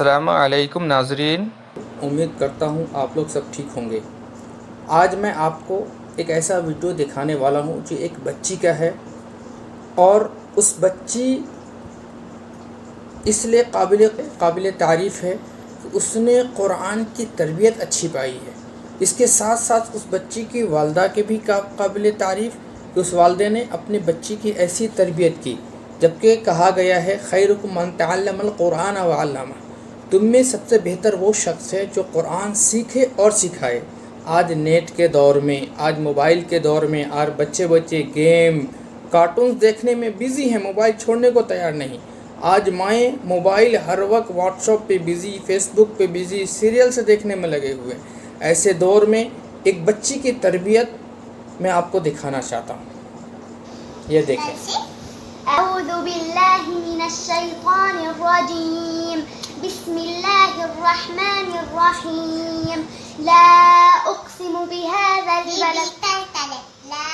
अस्सलामु अलैकुम नाज़रीन, उम्मीद करता हूँ आप लोग सब ठीक होंगे। आज मैं आपको एक ऐसा वीडियो दिखाने वाला हूँ जो एक बच्ची का है और उस बच्ची इसलिए काबिल तारीफ़ है कि उसने कुरान की तरबियत अच्छी पाई है। इसके साथ साथ उस बच्ची की वालदा के भी काबिल तारीफ़ कि उस वालदे ने अपनी बच्ची की ऐसी तरबियत की, जबकि कहा गया है खैरुकुम मन तअल्लमल कुरान व अल्लमा, तुम में सबसे बेहतर वो शख्स है जो कुरान सीखे और सिखाए। आज नेट के दौर में, आज मोबाइल के दौर में, आज बच्चे गेम कार्टून्स देखने में बिज़ी हैं, मोबाइल छोड़ने को तैयार नहीं। आज माएँ मोबाइल हर वक्त व्हाट्सएप पे बिज़ी, फेसबुक पे बिज़ी, सीरियल से देखने में लगे हुए हैं। ऐसे दौर में एक बच्ची की तरबियत मैं आपको दिखाना चाहता हूँ। ये देखें। अऊज़ु बिल्लाहि मिनश शैतानिर रजीम, बिस्मिल्लाहिर्रहमानिर रहीम, ला उक़सिमु बिहाज़ल बलद, ला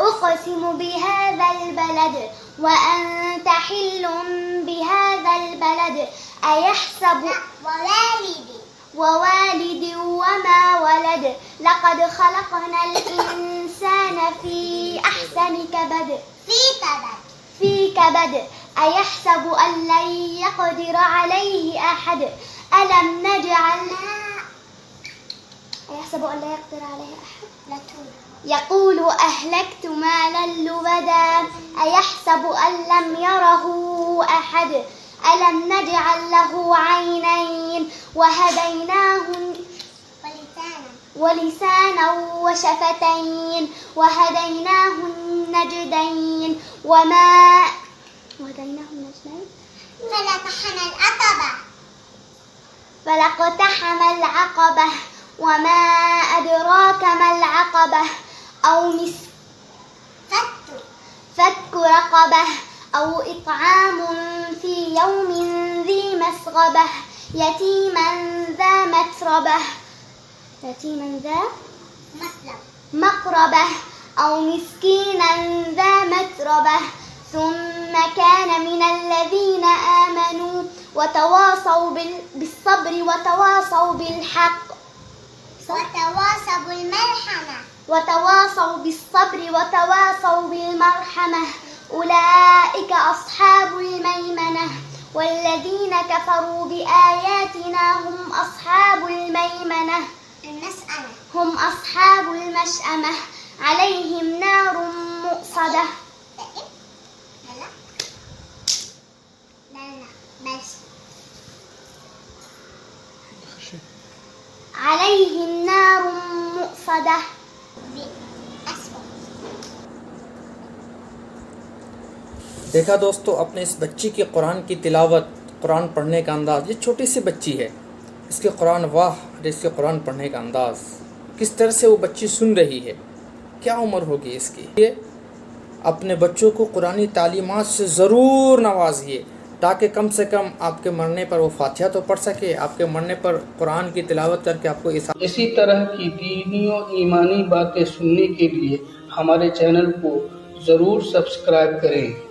उक़सिमु बिहाज़ल बलद व अंत हिल्लुम बिहाज़ल बलद, अयहसबु ववालिद वमा वलद, लक़द ख़लक़नल इंसान फ़ी अहसनि कबद, अयहसबु अन लन यक़दिर अलैहि अहद, अलम नजअल अयहसबु अन ला यक़दिर अलैहि अहद, यक़ूलु अहलक्तु मालन लुबदा, अयहसबु अन लम यरहु अहद, अलम नजअल लहु ऐनैन वलिसाना वशफ़तैन वहदैनाहु النجدين فلاقتحم العقبة وما أدراك ما العقبة فك رقبة أو إطعام في يوم ذي مسغبة يتيما ذا مقربة أو مسكينا ذا متربة ثم كان من الذين آمنوا وتواصوا بالصبر وتواصوا بالحق وتواصوا بالصبر وتواصوا بالمرحمة أولئك أصحاب الميمنة والذين كفروا بآياتنا هم أصحاب الميمنة هم أصحاب المشأمة عليهم نار مؤصدة عليهم نار مؤصدة। देखा दोस्तों, अपने इस बच्ची की कुरान की तिलावत, कुरान पढ़ने का अंदाज़। ये छोटी सी बच्ची है, इसके कुरान इसके कुरान पढ़ने का अंदाज़, किस तरह से वो बच्ची सुन रही है, क्या उम्र होगी इसकी। ये अपने बच्चों को कुरानी तालीमात से ज़रूर नवाजिए, ताकि कम से कम आपके मरने पर वो फातिहा तो पढ़ सके, आपके मरने पर कुरान की तिलावत करके आपको इसी तरह की दीनी और ईमानी बातें सुनने के लिए हमारे चैनल को ज़रूर सब्सक्राइब करें।